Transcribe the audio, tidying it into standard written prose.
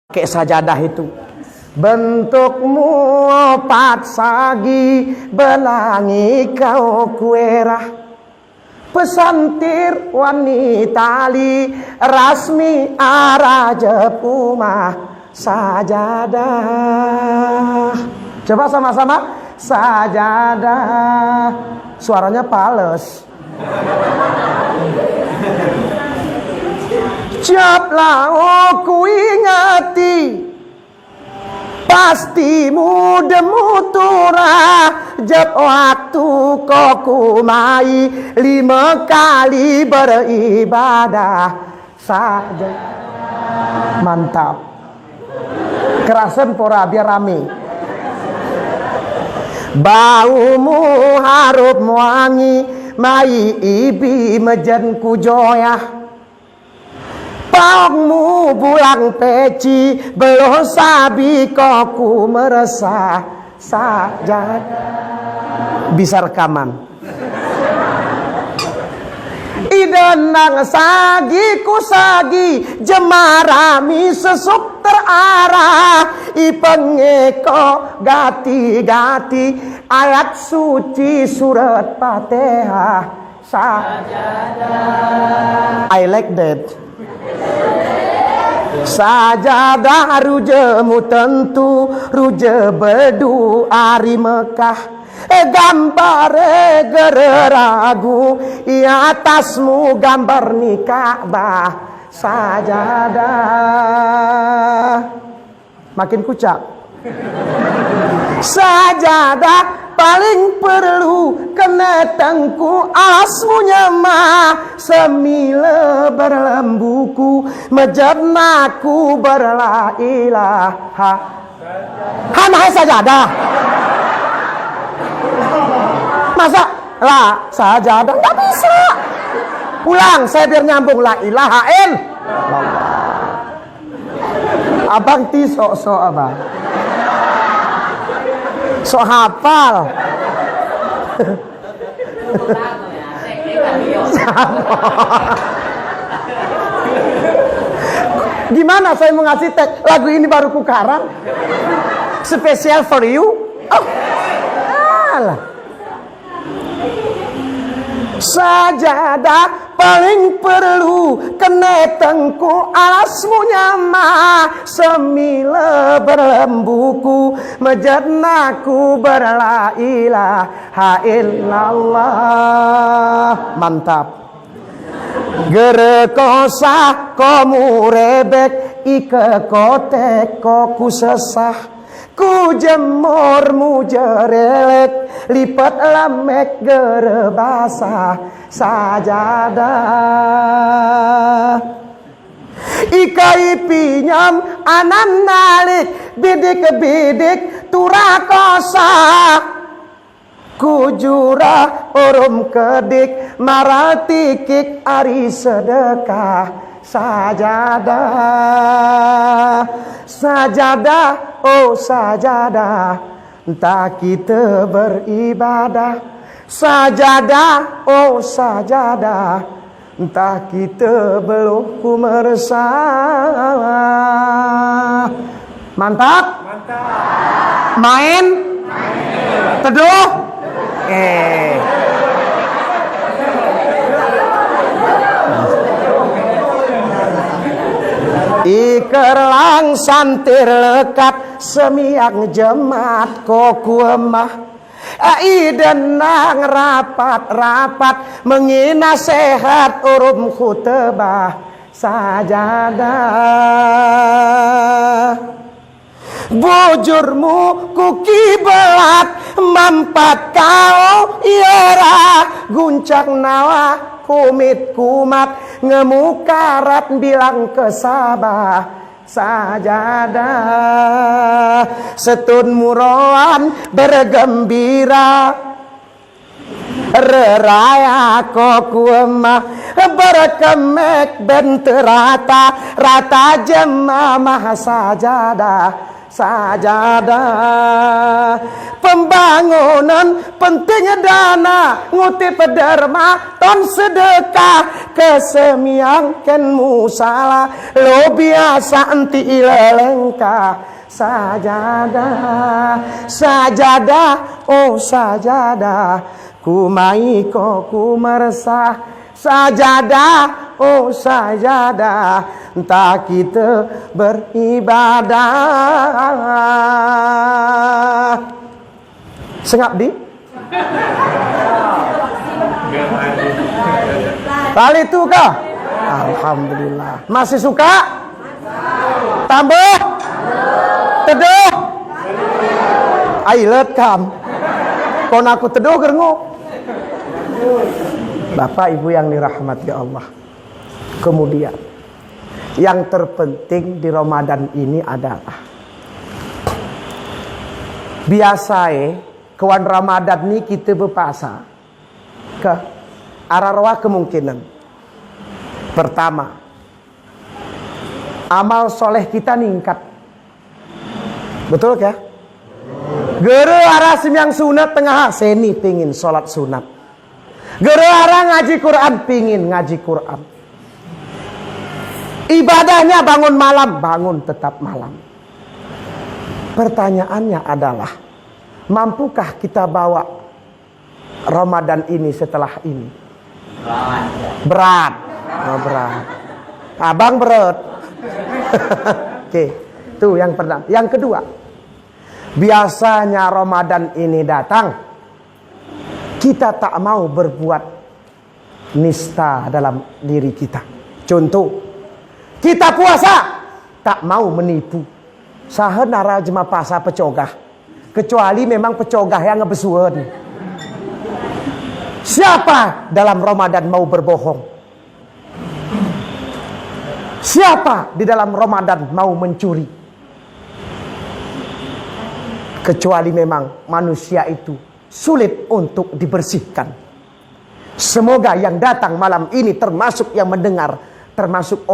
pakai sajadah itu. Bentukmu opat sagi belangi kau kuerah, pesantir wanita li rasmi araja pumah sajadah. Coba sama-sama sajadah. Suaranya pales. Siaplah aku ingati, pasti mudemu turah. Jab waktu koku mai 5 kali beribadah saja. Mantap. Kerasan pora biar rame. Baumu harum wangi, mai ibi mejen kujoyah. Paungmu bulang peci, belum sabi koku meresah saja. Bisa rekaman. Idenang sagi kusagi, jemarami sesuk terarah. Ipengeko gati-gati, ayat suci surat Fatihah sajadah. I like that. Sajadah rujemu tentu, ruje bedu ari Mekah. Gambar gereragu, i atasmu gambar ni Ka'bah sajadah. Makin kucak. Sajadah paling perlu kena tengku asmunya mah semila berlembuku mejadnaku berla ilaha. Hana sajadah. Masa la sajadah nggak bisa. Pulang saya biar nyambung la ilaha illallah. Abang ti sok-sok abang. Sok hafal. Gimana saya mau ngasih tag lagu ini baru ku karang spesial for you. Oh, alah. Sajadah paling perlu kena tengku alasmunya mah semila berlembuku mejadnaku berla ilaha illallah. Mantap. Gere kosah komu rebek ike kotek koku sesah. Ku jemurmu jerelek, lipat lamek gere basah sajadah. Ikai pinyam anan nalik, bidik-bidik turakosa. Kujurah urum kedik, maratikik ari sedekah sajadah. Sajadah, oh sajadah, entah kita beribadah. Sajadah, oh sajadah, entah kita belum ku meresah. Mantap? Mantap. Main? Main. Teduh? Ikerlang santir lekat semiang jemaat koku emah. Idenang rapat-rapat menghina sehat urum khutbah sajadah. Bujurmu ku kiblat mampat kau iara guncak nawa kumit kumat ngemukarat bilang kesabah sajadah. Setun muroan bergembira reraya koku emah berkemek benterata rata jemamah sajadah sajadah. Pembangunan pentingnya dana, ngutip derma ton sedekah, kesemiangken musala, lo biasa enti ilelengkah. Sajadah, sajadah, oh sajadah, kumai ko ku meresah. Sajadah, oh sajadah, entah kita beribadah. Sengap di? Kali itu kah? Alhamdulillah. Masih suka? Tambah? Teduh? Ailet kam. Kon aku teduh gernguk. Bapak Ibu yang dirahmati Allah. Kemudian yang terpenting di Ramadan ini adalah biasa kawan Ramadan ini kita berpuasa ke arah kemungkinan. Pertama, amal soleh kita ningkat. Betul ya? Gere arah yang sunat tengah seni pingin sholat sunat. Gere arah ngaji Quran pingin ngaji Quran. Ibadahnya bangun malam, bangun tetap malam. Pertanyaannya adalah, mampukah kita bawa Ramadan ini setelah ini? Berat. Oh, berat. Abang berat. Oke, itu yang pertama. Yang kedua, biasanya Ramadan ini datang, kita tak mau berbuat nista dalam diri kita. Contoh, kita puasa, tak mau menipu. Sahenara jema pasa pecogah. Kecuali memang pecogah yang ngebesuan. Siapa dalam Ramadan mau berbohong? Siapa di dalam Ramadan mau mencuri? Kecuali memang manusia itu sulit untuk dibersihkan. Semoga yang datang malam ini termasuk yang mendengar, termasuk